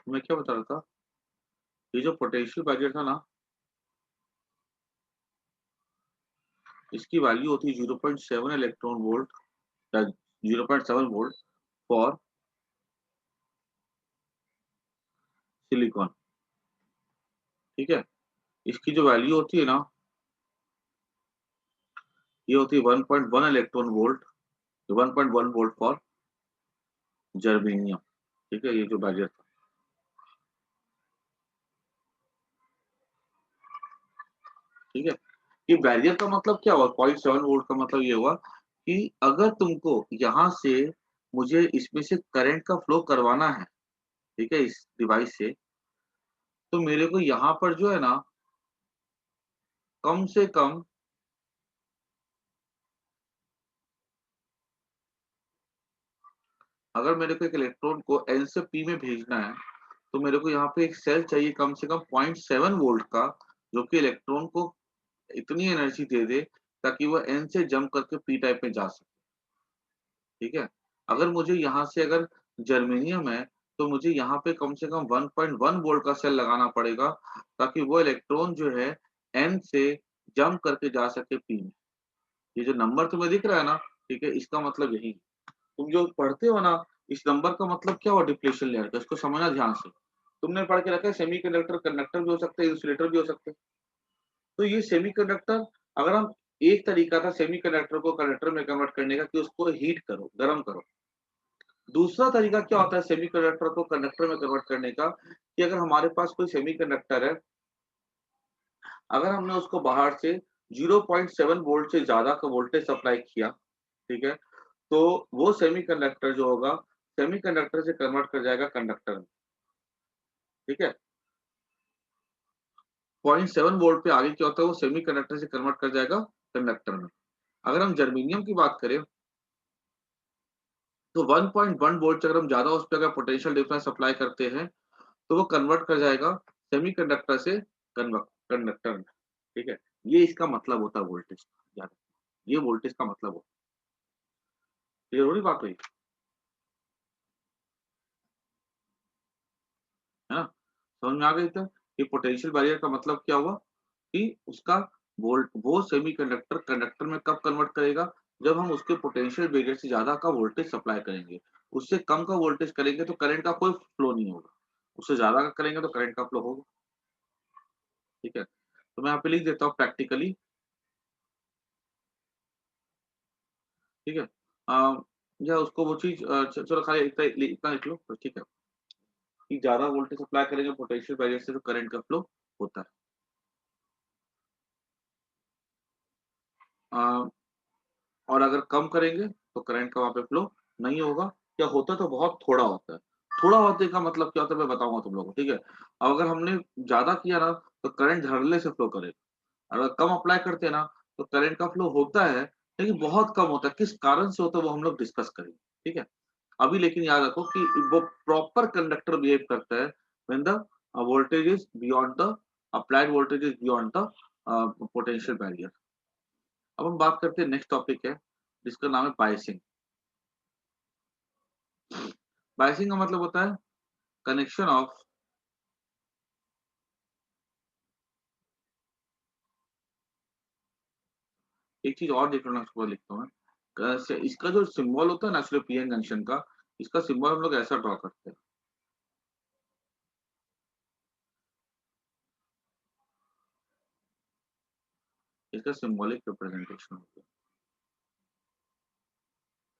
मैं क्या बता रहा था, ये जो पोटेंशियल बैरियर था ना, इसकी वैल्यू होती है 0.7 इलेक्ट्रॉन वोल्ट या 0.7 वोल्ट फॉर सिलिकॉन। ठीक है, इसकी जो वैल्यू होती है ना, ये होती है 1.1 electron volt, 1.1 volt for germanium. ठीक है, ये जो बैरियर था। ठीक है, ये बैरियर का मतलब क्या हुआ, 0.7 वोल्ट का मतलब ये हुआ कि अगर तुमको यहाँ से मुझे इसमें से करंट का फ्लो करवाना है, ठीक है, इस डिवाइस से, तो मेरे को यहाँ पर जो है ना, कम से कम अगर मेरे को एक इलेक्ट्रॉन को एन से पी में भेजना है, तो मेरे को यहाँ पे एक सेल चाहिए कम से कम 0.7 वोल्ट का, जो कि इलेक्ट्रॉन को इतनी एनर्जी दे दे ताकि वो एन से जंप करके पी टाइप में जा सके। ठीक है, अगर मुझे यहाँ से अगर जर्मेनियम है, तो मुझे यहाँ पे कम से कम 1.1 वोल्ट का सेल लगाना पड़ेगा ताकि वो इलेक्ट्रॉन जो है एन से जंप करके जा सके पी में। ये जो नंबर तुम्हें दिख रहा है ना, ठीक है, इसका मतलब यही है। तुम जो पढ़ते हो ना, इस नंबर का मतलब क्या हुआ डिप्लेशन लेयर का, इसको समझना ध्यान से। तुमने पढ़ के रखा है सेमीकंडक्टर कंडक्टर भी हो सकते हैं, इंसुलेटर भी हो सकते हैं। तो ये सेमीकंडक्टर, अगर हम, एक तरीका था सेमीकंडक्टर को कंडक्टर में कन्वर्ट करने का कि उसको हीट करो, गर्म करो। दूसरा तरीका क्या होता है सेमीकंडक्टर को कंडक्टर में कन्वर्ट करने का, कि अगर हमारे पास कोई सेमीकंडक्टर है, अगर हमने उसको बाहर से 0.7 वोल्ट से ज्यादा का वोल्टेज सप्लाई किया, ठीक है, तो वो सेमीकंडक्टर जो होगा, सेमीकंडक्टर से कन्वर्ट कर जाएगा कंडक्टर में। ठीक है, 0.7 वोल्ट पे आगे क्या होता है, वो सेमीकंडक्टर से कन्वर्ट कर जाएगा कंडक्टर में। अगर हम जर्मेनियम की बात करें, तो 1.1 वोल्ट से अगर हम ज्यादा उस पर अगर पोटेंशियल डिफरेंस अप्लाई करते हैं, तो वो कन्वर्ट कर जाएगा सेमीकंडक्टर से कंडक्टर में। ठीक है, ये इसका मतलब होता है वोल्टेज का, याद रखना। ये वोल्टेज का मतलब होता है। क्लियर हो रही बात हुई है ना, समझ में आ गई? तो ये पोटेंशियल बैरियर का मतलब क्या हुआ कि उसका वोल्ट, वो सेमीकंडक्टर कंडक्टर में कब कन्वर्ट करेगा, जब हम उसके पोटेंशियल बैरियर से ज्यादा का वोल्टेज सप्लाई करेंगे। उससे कम का वोल्टेज करेंगे तो करंट का कोई फ्लो नहीं होगा, उससे ज्यादा का करेंगे तो करंट का फ्लो होगा। ठीक है, तो मैं यहाँ पे लिख देता हूँ प्रैक्टिकली। ठीक है, या उसको वो चीज चलो खाली इतना इतना लिख लो तो ठीक है, कि ज्यादा वोल्टेज सप्लाई करेंगे पोटेंशियल बैरियर से तो करंट का फ्लो होता है। अ, और अगर कम करेंगे तो करंट का वहां पे फ्लो नहीं होगा, या होता तो बहुत थोड़ा होता है। थोड़ा होने का मतलब क्या होता है मैं बताऊंगा तुम लोगों को। ठीक है, अब अगर हमने ज्यादा किया ना, तो करंट धड़ल्ले से फ्लो करेगा। अगर कम अप्लाई करते हैं ना, तो करंट का फ्लो होता है, लेकिन बहुत कम होता है। किस कारण से होता है वो हम लोग डिस्कस करेंगे। ठीक है, अभी लेकिन याद रखो कि वो प्रॉपर कंडक्टर बिहेव करता है when the voltage is beyond the applied voltage is beyond the potential barrier. अब हम बात करते हैं, नेक्स्ट टॉपिक है जिसका नाम है बायसिंग। बायसिंग का मतलब होता है कनेक्शन ऑफ, एक चीज और देखना, उसको लिखता हूँ मैं। इसका जो सिंबल होता है ना एक्चुअली पीएन जंक्शन का, इसका सिंबल हम लोग ऐसा ड्रॉ करते हैं। इसका सिंबॉलिक रिप्रेजेंटेशन होता है।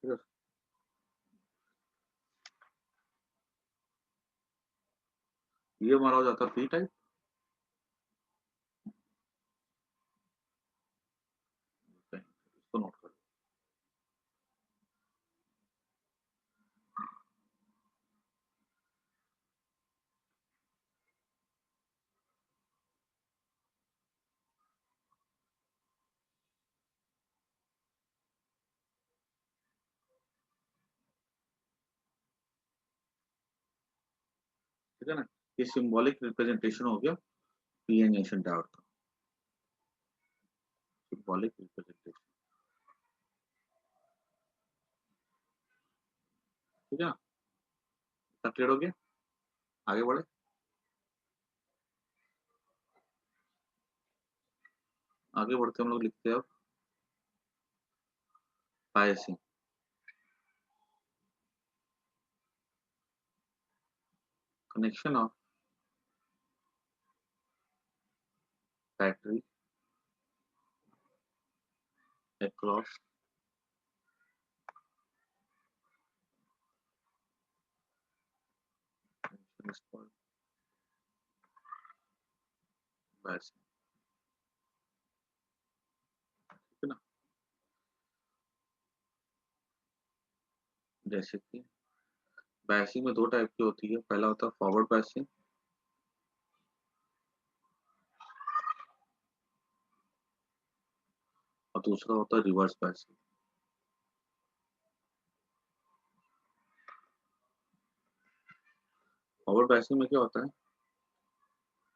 ठीक है, ये हमारा हो जाता है पी टाइप। इसको नोट कर। ठीक है ना, ये सिंबॉलिक रिप्रेजेंटेशन हो गया पीएन जंक्शन डायोड का। Symbolic representation. ठीक है ना, सब क्लियर हो गया? आगे बढ़े, आगे बढ़ते हम लोग लिखते हैं अब biasing. Connection of battery across is called biasing, ठीक है ना। जैसे कि बायसिंग में 2 टाइप की होती है, पहला होता है फॉरवर्ड बायसिंग और दूसरा होता है रिवर्स बायसिंग। फॉरवर्ड बायसिंग में क्या होता है,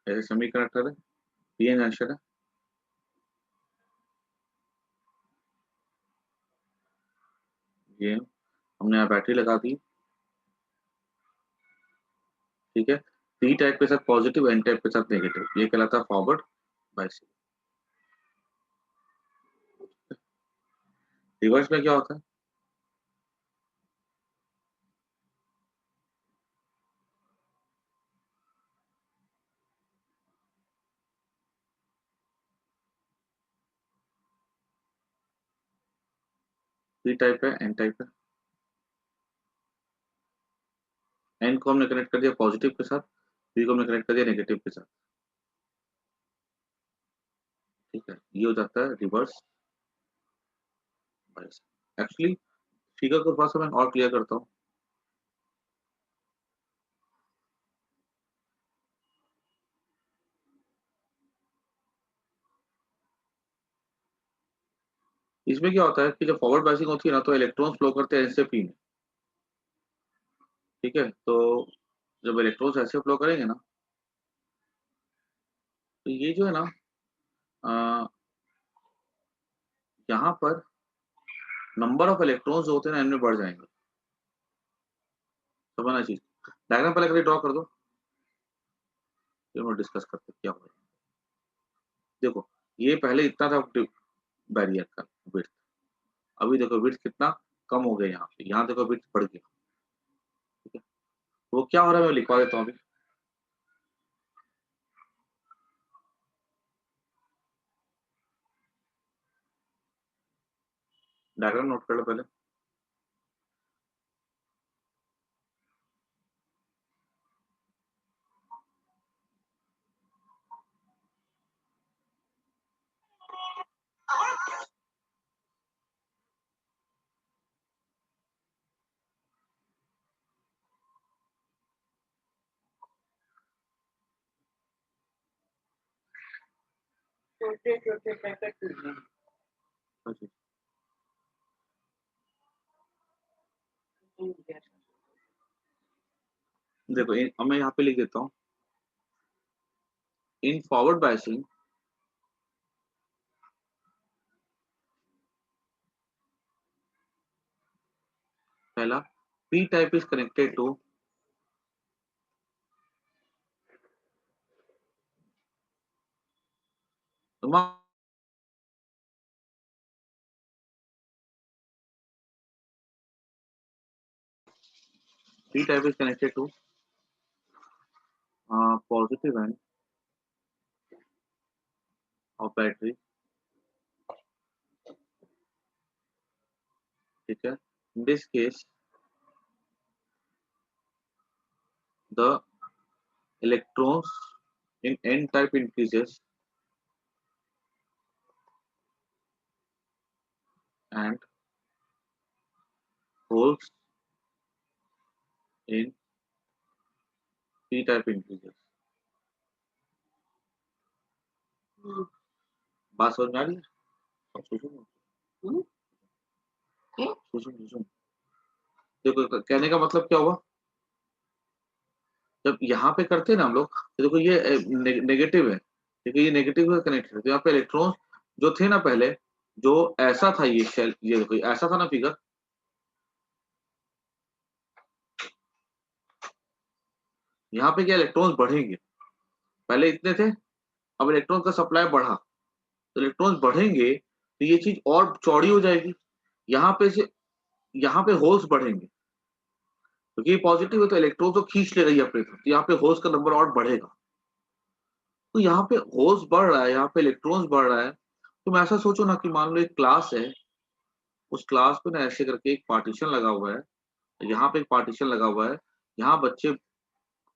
जैसे सेमीकंडक्टर है, पीएन जंक्शन है, ये हमने यहाँ बैटरी लगा दी, ठीक है, पी टाइप के साथ पॉजिटिव, एन टाइप के साथ नेगेटिव, ये कहलाता है फॉरवर्ड बायसिंग। रिवर्स में क्या होता है, पी टाइप है, एन टाइप है, एन को हमने कनेक्ट कर दिया पॉजिटिव के साथ, पी को हमने कनेक्ट कर दिया नेगेटिव के साथ, ठीक है, ये हो जाता है रिवर्स बायसिंग। एक्चुअली फिगर को थोड़ा सा मैं और क्लियर करता हूँ। इसमें क्या होता है कि जब फॉरवर्ड बायसिंग होती है ना, तो इलेक्ट्रॉन्स फ्लो करते हैं एन से पी में, ठीक है, तो जब इलेक्ट्रॉन्स ऐसे फ्लो करेंगे ना, तो ये जो है ना, यहाँ पर नंबर ऑफ इलेक्ट्रॉन्स जो होते हैं ना, इनमें बढ़ जाएंगे। समझना चीज, डायग्राम पहले कभी ड्रॉ कर दो, फिर हम डिस्कस करते हैं क्या होगा। देखो, ये पहले इतना था बैरियर का विड्थ, अभी देखो विड्थ कितना कम हो गया, यहाँ पे यहाँ देखो विड्थ बढ़ गया, ठीक है, तो वो क्या हो रहा है मैं लिखवा देता हूँ अभी। डायग्राम नोट कर लो पहले। छोटे छोटे पैकेट देखो अब मैं यहाँ पे लिख देता हूँ, इन फॉरवर्ड बायसिंग पहला P type is connected to P type is connected to positive end of battery, ठीक है, in this case the electrons in n type increases and holes in p type increases। बात समझ में आ रही है? अब सोचो, देखो कहने का मतलब क्या हुआ, जब यहाँ पे करते हैं ना हम लोग, तो देखो ये नेगेटिव है, ठीक है, ये नेगेटिव है कनेक्टेड है, तो यहाँ पे इलेक्ट्रॉन्स जो थे ना पहले, जो ऐसा था ये शेल, ये देखो ऐसा था ना फिगर, यहाँ पे क्या इलेक्ट्रॉन्स बढ़ेंगे, पहले इतने थे, अब इलेक्ट्रॉन का सप्लाई बढ़ा, तो इलेक्ट्रॉन्स बढ़ेंगे तो ये चीज और चौड़ी हो जाएगी, यहाँ पे से यहाँ पे होल्स बढ़ेंगे, क्योंकि ये पॉजिटिव है तो इलेक्ट्रॉन तो खींच लेगा ये अपने तरफ, तो यहाँ पे होल्स का नंबर और बढ़ेगा। तो यहाँ पे होल्स बढ़ रहा है, यहाँ पे इलेक्ट्रॉन्स बढ़ रहा है, तो मैं ऐसा सोचो ना कि मान लो एक क्लास है, उस क्लास पे ना ऐसे करके एक पार्टीशन लगा हुआ है, यहाँ पे एक पार्टीशन लगा हुआ है, यहाँ बच्चे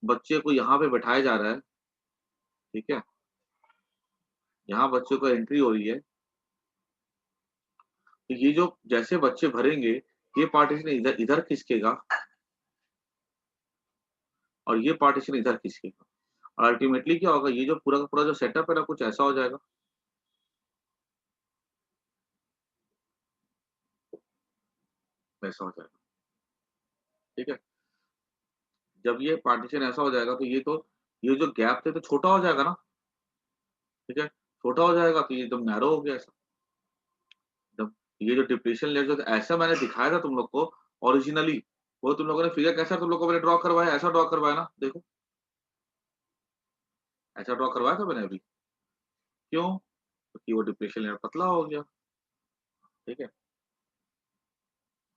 बच्चे को यहाँ पे बैठाया जा रहा है, ठीक है, यहाँ बच्चों को एंट्री हो रही है, तो ये जो जैसे बच्चे भरेंगे ये पार्टीशन इधर इधर खिसकेगा और ये पार्टीशन इधर खिसकेगा, और अल्टीमेटली क्या होगा, ये जो पूरा का पूरा जो सेटअप है ना कुछ ऐसा हो जाएगा, वैसा हो जाएगा, ठीक है। जब ये पार्टीशन ऐसा हो जाएगा तो ये जो गैप थे तो छोटा हो जाएगा ना, ठीक है, छोटा हो जाएगा तो ये एकदम नैरो हो गया ऐसा, एकदम। ये जो डिप्लीशन लेयर जो ऐसा मैंने दिखाया था तुम लोग को ओरिजिनली, वो तुम लोगों ने फिगर कैसा तुम लोग को मैंने ड्रॉ करवाया, ऐसा ड्रॉ करवाया ना, देखो ऐसा ड्रॉ करवाया था मैंने अभी, क्यों, क्योंकि वो डिप्लीशन लेयर पतला हो गया, ठीक है।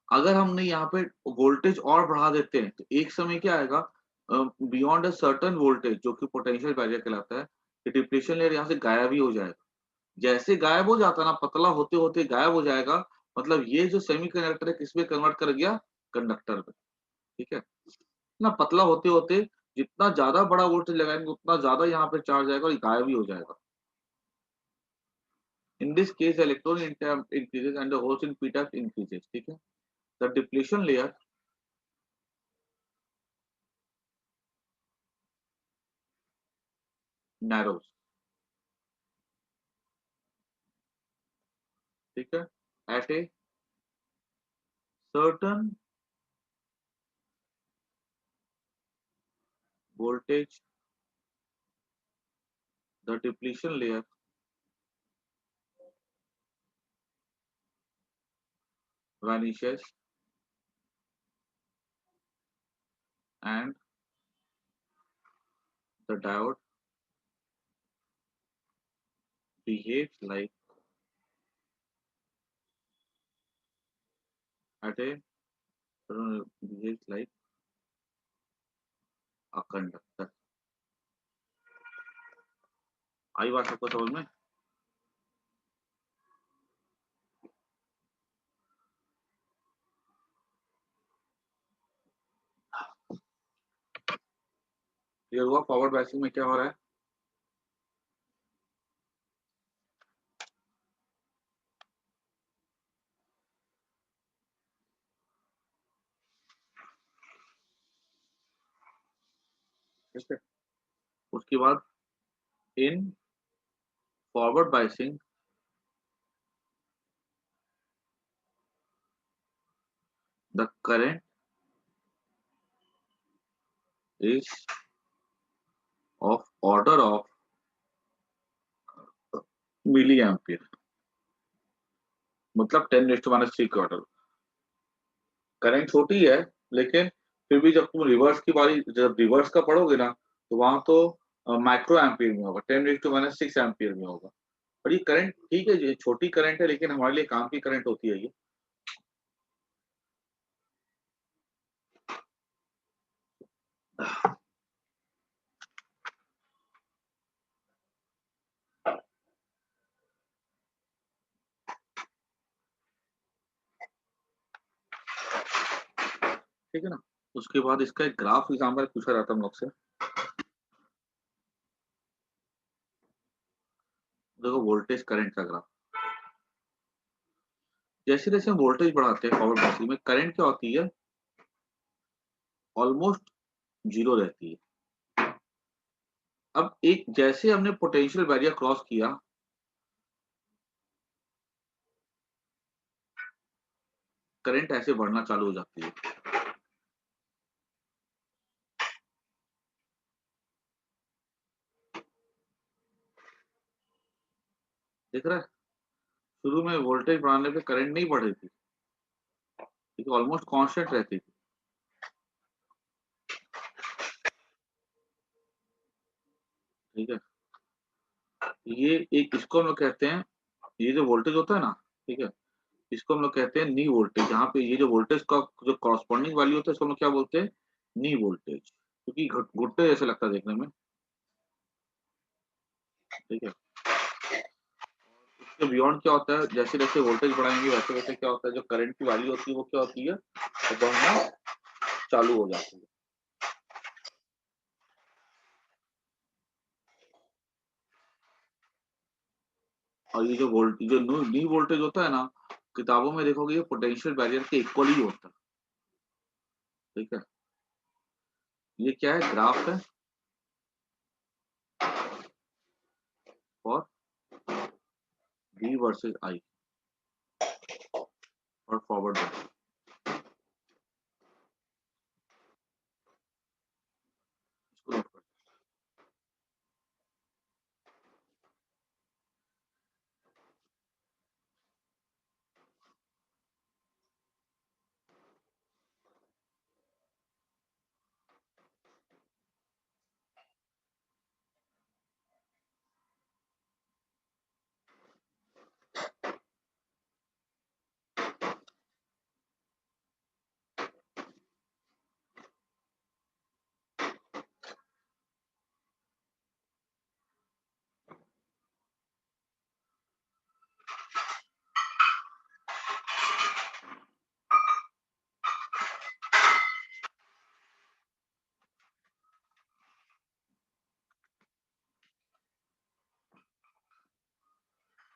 अगर हमने यहाँ पे वोल्टेज और बढ़ा देते हैं तो एक समय क्या आएगा, बियॉन्ड अ सर्टेन वोल्टेज जो कि पोटेंशियल बैरियर कहलाता है, कि डिप्लीशन लेयर यहाँ से गायब ही हो जाएगा। जैसे गायब हो जाता है ना, पतला होते होते गायब हो जाएगा, मतलब ये जो सेमीकंडक्टर है किसमें कन्वर्ट कर गया, कंडक्टर में, ठीक है ना। पतला होते होते जितना ज्यादा बड़ा वोल्टेज लगाएंगे उतना ज्यादा यहाँ पे चार्ज आएगा और ये गायब ही हो जाएगा। In this case electron increases and the holes in p type increases, ठीक है। द डिप्लीशन लेयर narrows, ठीक है, at a certain voltage the depletion layer vanishes and the diode behaves like at a behaves like a conductor। आई बात आपको समझ में, clear हुआ forward biasing में क्या हो रहा है। ठीक है, उसके बाद in forward biasing the current is of order of milliampere, मतलब 10⁻³ के ऑर्डर। करंट छोटी है लेकिन फिर भी जब तुम रिवर्स की बारी जब रिवर्स का पढ़ोगे ना तो वहां तो माइक्रो एम्पियर में होगा, 10⁻⁶ एम्पियर में होगा। और ये करंट ठीक है, ये छोटी करंट है लेकिन हमारे लिए काम की करंट होती है ये। ठीक है ना। उसके बाद इसका एक ग्राफ एग्जाम्पल पूछा जाता है हम लोग से, देखो वोल्टेज करंट का ग्राफ। जैसे जैसे हम वोल्टेज बढ़ाते हैं फॉरवर्ड बायसिंग में करंट क्या होती है, ऑलमोस्ट जीरो रहती है। अब एक जैसे हमने पोटेंशियल बैरियर क्रॉस किया, करंट ऐसे बढ़ना चालू हो जाती है। देख रहा है, शुरू में वोल्टेज बढ़ाने पे करंट नहीं बढ़ रही थी, ठीक है, ऑलमोस्ट कांस्टेंट रहती थी। ठीक है। ये एक इसको हम लोग कहते हैं, ये जो वोल्टेज होता है ना, ठीक है, इसको हम लोग कहते हैं नी वोल्टेज। यहाँ पे ये जो वोल्टेज का जो कॉरस्पॉन्डिंग वैल्यू होता है इसको हम लोग क्या बोलते हैं, नी वोल्टेज, क्योंकि घुट्टे जैसे लगता है देखने में, ठीक है। इसके बियॉन्ड क्या होता है, जैसे जैसे वोल्टेज बढ़ाएंगे वैसे वैसे क्या होता है, जो करंट की वैल्यू होती है वो क्या होती है, वो बढ़ना चालू हो जाती है। और ये जो नी वोल्टेज होता है ना, किताबों में देखोगे ये पोटेंशियल बैरियर के इक्वल ही होता है, ठीक है। ये क्या है, ग्राफ है फॉर वी वर्सेस आई और फॉरवर्ड। इसको नोट कर।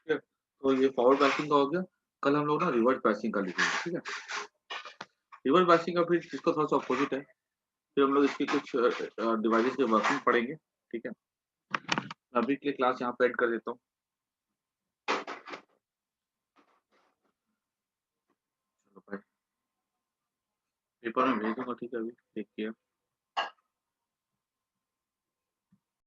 ठीक है, तो ये फॉरवर्ड पासिंग का हो गया। कल हम लोग ना रिवर्स पासिंग का लिखेंगे, ठीक है। रिवर्स पासिंग का फिर इसका थोड़ा सा अपोजिट है, फिर हम लोग इसकी कुछ डिवाइसेस के वर्किंग पढ़ेंगे, ठीक है। अभी के लिए क्लास यहाँ पे एड कर देता हूँ। चलो भाई, पेपर में भेज दूंगा, ठीक है, अभी देखिए।